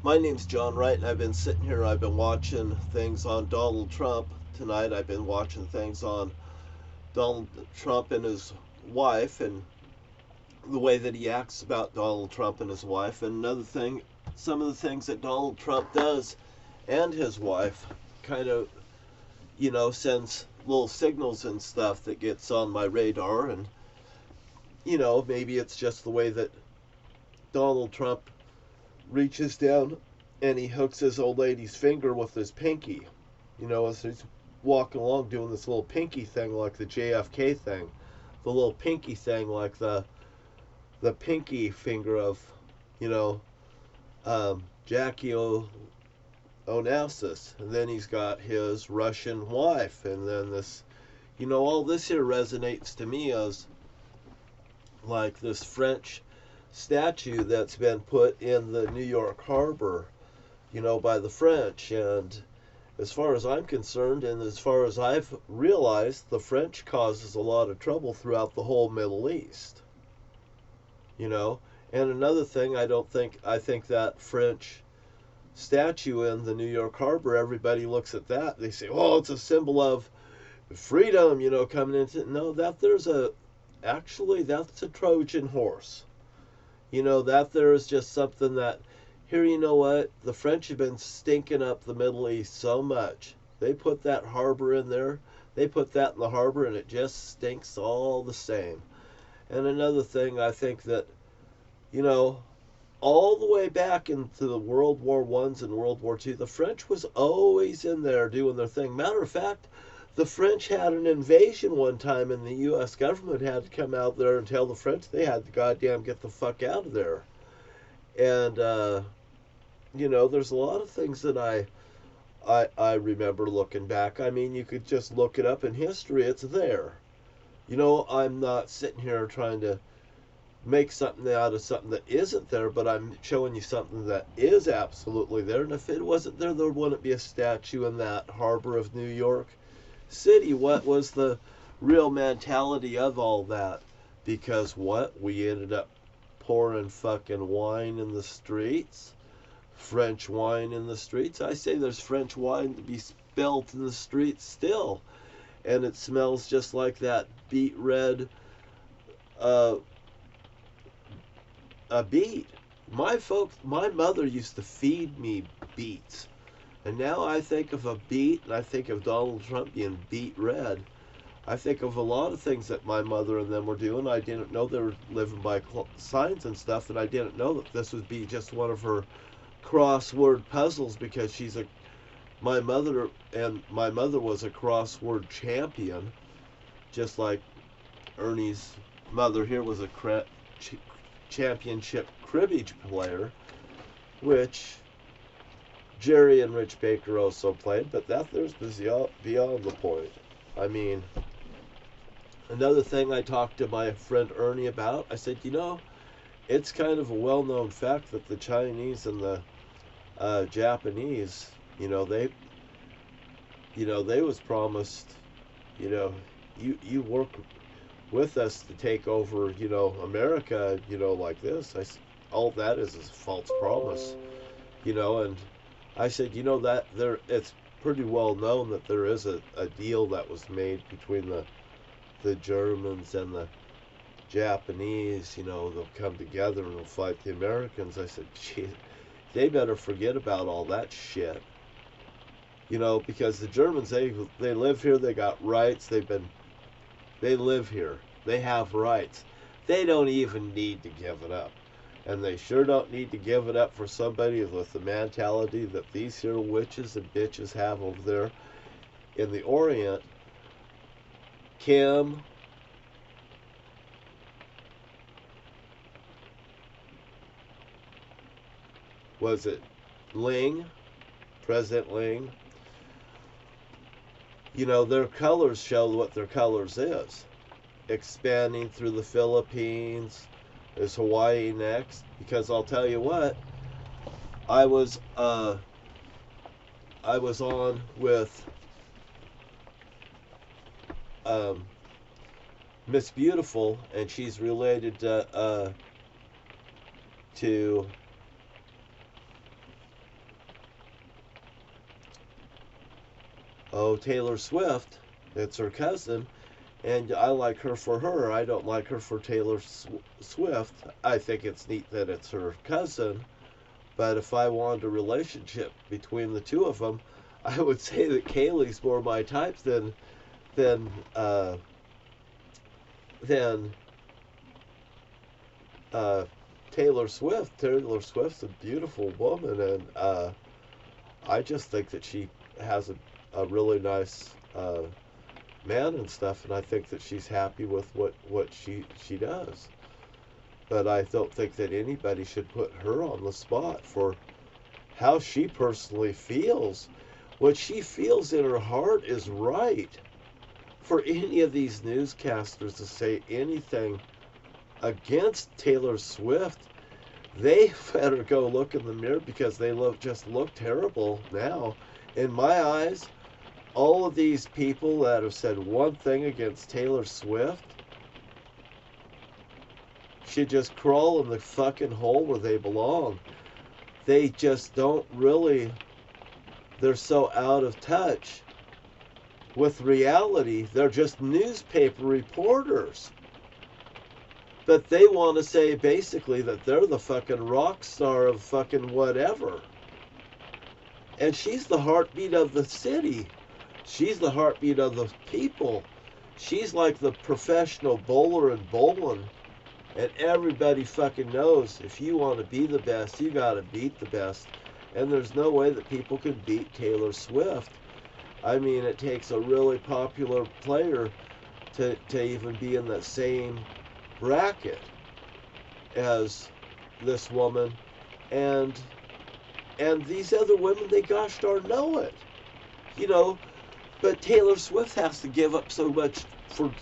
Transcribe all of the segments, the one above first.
My name's John Wright, and I've been sitting here. I've been watching things on Donald Trump. Tonight, I've been watching things on Donald Trump and his wife, and the way that he acts about Donald Trump and his wife. And another thing, some of the things that Donald Trump does and his wife kind of, sends little signals and stuff that gets on my radar. And, maybe it's just the way that Donald Trump reaches down and he hooks his old lady's finger with his pinky. As he's walking along doing this little pinky thing like the JFK thing. The little pinky thing like the pinky finger of, you know, Jackie Onassis. And then he's got his Russian wife. And then this, all this here resonates to me as like this French statue that's been put in the New York harbor, by the French. And as far as I'm concerned, and as far as I've realized, the French causes a lot of trouble throughout the whole Middle East. And another thing, I think that French statue in the New York harbor, everybody looks at that, they say, oh, it's a symbol of freedom, coming into, no, actually, that's a Trojan horse. That there is just something that, here, you know what? The French have been stinking up the Middle East so much. They put that harbor in there. They put that in the harbor, and it just stinks all the same. And another thing, I think that, all the way back into the World War I's and World War II, the French was always in there doing their thing. Matter of fact, the French had an invasion one time, and the U.S. government had to come out there and tell the French they had to goddamn get the fuck out of there. And, there's a lot of things that I remember looking back. I mean, you could just look it up in history. It's there. I'm not sitting here trying to make something out of something that isn't there, but I'm showing you something that is absolutely there. And if it wasn't there, there wouldn't be a statue in that harbor of New York City. What was the real mentality of all that? Because what? We ended up pouring fucking wine in the streets. French wine in the streets. I say there's French wine to be spilled in the streets still. And it smells just like that beet red a beet. My mother used to feed me beets. And now I think of a beet, and I think of Donald Trump being beet red. I think of a lot of things that my mother and them were doing. I didn't know they were living by signs and stuff, and I didn't know that this would be just one of her crossword puzzles, because my mother was a crossword champion, just like Ernie's mother here was a championship cribbage player, which Jerry and Rich Baker also played, but there's beyond the point. I mean, another thing I talked to my friend Ernie about, I said, it's kind of a well-known fact that the Chinese and the Japanese, they was promised, you work with us to take over, America, like this. All that is a false promise, and I said, it's pretty well known that there is a deal that was made between the Germans and the Japanese, they'll come together and they'll fight the Americans. I said, gee, they better forget about all that shit. Because the Germans, they live here, they got rights, they live here, they have rights. They don't even need to give it up. And they sure don't need to give it up for somebody with the mentality that these here witches and bitches have over there in the Orient. Kim, was it Ling, President Ling? Their colors show what their colors is. Expanding through the Philippines. Is Hawaii next? Because I'll tell you what, I was on with Miss Beautiful, and she's related to oh, Taylor Swift, it's her cousin, and I like her for her. I don't like her for Taylor Swift. I think it's neat that it's her cousin, but if I wanted a relationship between the two of them, I would say that Kaylee's more my type than uh, than uh, Taylor Swift. Taylor Swift's a beautiful woman, and I just think that she has a really nice man and stuff, and I think that she's happy with what she does. But I don't think that anybody should put her on the spot for how she personally feels. What she feels in her heart is right. For any of these newscasters to say anything against Taylor Swift, they better go look in the mirror, because they just look terrible now. In my eyes, all of these people that have said one thing against Taylor Swift should just crawl in the fucking hole where they belong. They just don't really, they're so out of touch with reality. They're just newspaper reporters. But they want to say basically that they're the fucking rock star of fucking whatever. And she's the heartbeat of the city. She's the heartbeat of the people. She's like the professional bowler in bowling. And everybody fucking knows if you want to be the best, you got to beat the best. And there's no way that people can beat Taylor Swift. I mean, it takes a really popular player to even be in that same bracket as this woman. And these other women, they gosh darn know it. You know, but Taylor Swift has to give up so much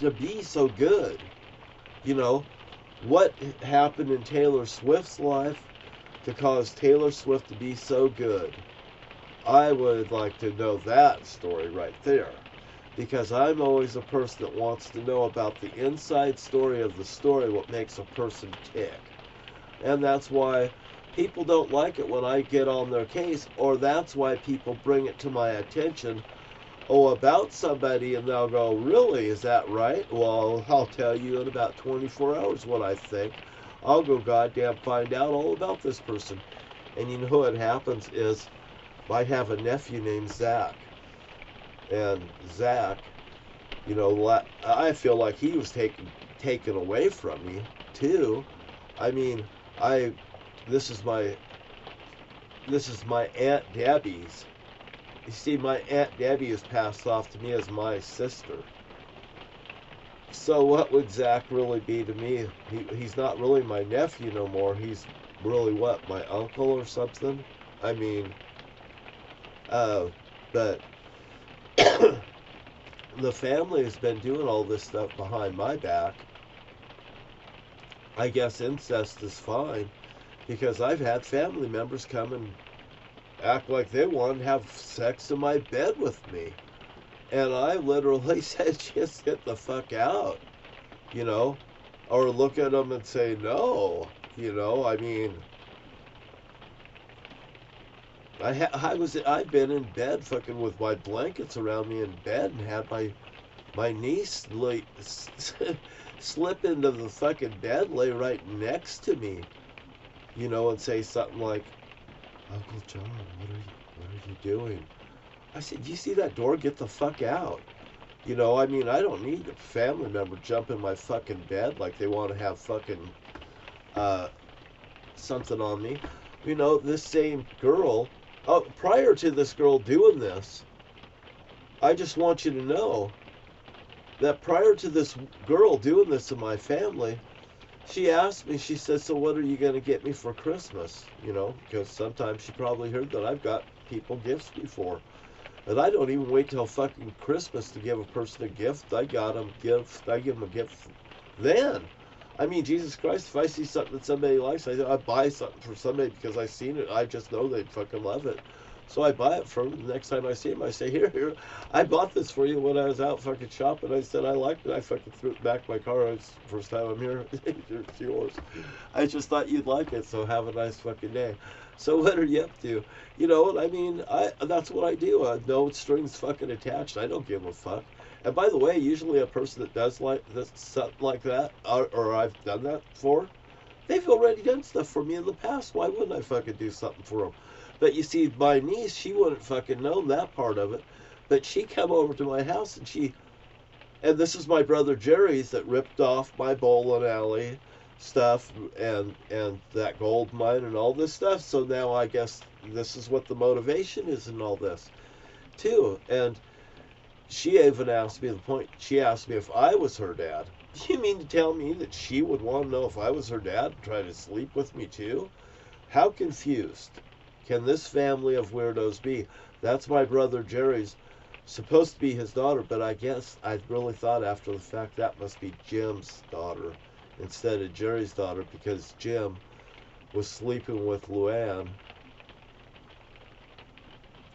to be so good. You know, what happened in Taylor Swift's life to cause Taylor Swift to be so good? I would like to know that story right there, because I'm always a person that wants to know about the inside story of the story, what makes a person tick. And that's why people don't like it when I get on their case, or that's why people bring it to my attention, about somebody, and they'll go, really, is that right? Well, I'll tell you in about 24 hours what I think. I'll go goddamn find out all about this person. And you know what happens is, I have a nephew named Zach. And Zach, you know, I feel like he was taken away from me, too. I mean, this is my Aunt Debbie's. You see, my Aunt Debbie is passed off to me as my sister. So what would Zach really be to me? He's not really my nephew no more. He's really what, my uncle or something? I mean, but the family has been doing all this stuff behind my back. I guess incest is fine, because I've had family members come and act like they want to have sex in my bed with me. And I literally said, just get the fuck out, you know, or look at them and say no, you know. I mean, I've been in bed fucking with my blankets around me in bed, and had my niece slip into the fucking bed, lay right next to me, you know, and say something like, Uncle John, what are you doing? I said, you see that door? Get the fuck out. You know, I mean, I don't need a family member jump in my fucking bed like they want to have fucking something on me. You know, this same girl, prior to this girl doing this, I just want you to know that prior to this girl doing this to my family, she asked me, she said, so what are you going to get me for Christmas? You know, because sometimes she probably heard that I've got people gifts before. And I don't even wait till fucking Christmas to give a person a gift. I got them gifts. I give them a gift then. I mean, Jesus Christ, if I see something that somebody likes, I buy something for somebody because I've seen it. I just know they'd fucking love it. So I buy it from him. The next time I see him, I say, here, I bought this for you when I was out fucking shopping. I said I liked it. I fucking threw it back in my car. It's the first time I'm here. It's yours. I just thought you'd like it, so have a nice fucking day. So what are you up to? You know what I mean? That's what I do. No strings fucking attached. I don't give a fuck. And by the way, usually a person that does like this, something like that, or I've done that for, they've already done stuff for me in the past. Why wouldn't I fucking do something for them? But you see, my niece, she wouldn't fucking know that part of it. But she come over to my house and this is my brother Jerry's that ripped off my bowling alley stuff and that gold mine and all this stuff. So now I guess this is what the motivation is in all this too. And she even asked me she asked me if I was her dad. You mean to tell me that she would want to know if I was her dad and try to sleep with me too? How confused can this family of weirdos be? That's my brother Jerry's, supposed to be his daughter, but I guess I really thought after the fact that must be Jim's daughter instead of Jerry's daughter, because Jim was sleeping with Luann,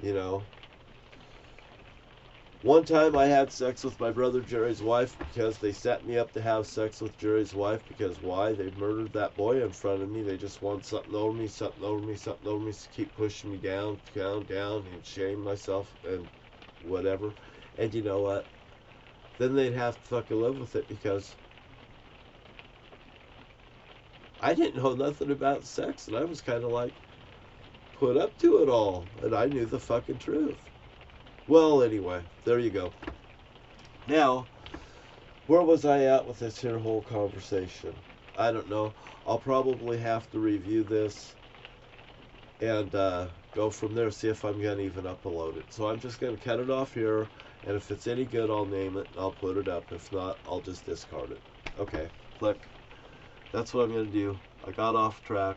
you know. One time I had sex with my brother Jerry's wife because they set me up to have sex with Jerry's wife, because why? They murdered that boy in front of me. They just want something over me, something over me, something over me, to keep pushing me down, down, and shame myself and whatever. And you know what? Then they'd have to fucking live with it, because I didn't know nothing about sex, and I was kind of like put up to it all, and I knew the fucking truth. Well, anyway, there you go. Now, where was I at with this here whole conversation? I don't know. I'll probably have to review this and go from there, see if I'm going to even upload it. So I'm just going to cut it off here, and if it's any good, I'll name it, and I'll put it up. If not, I'll just discard it. Okay, click. That's what I'm going to do. I got off track.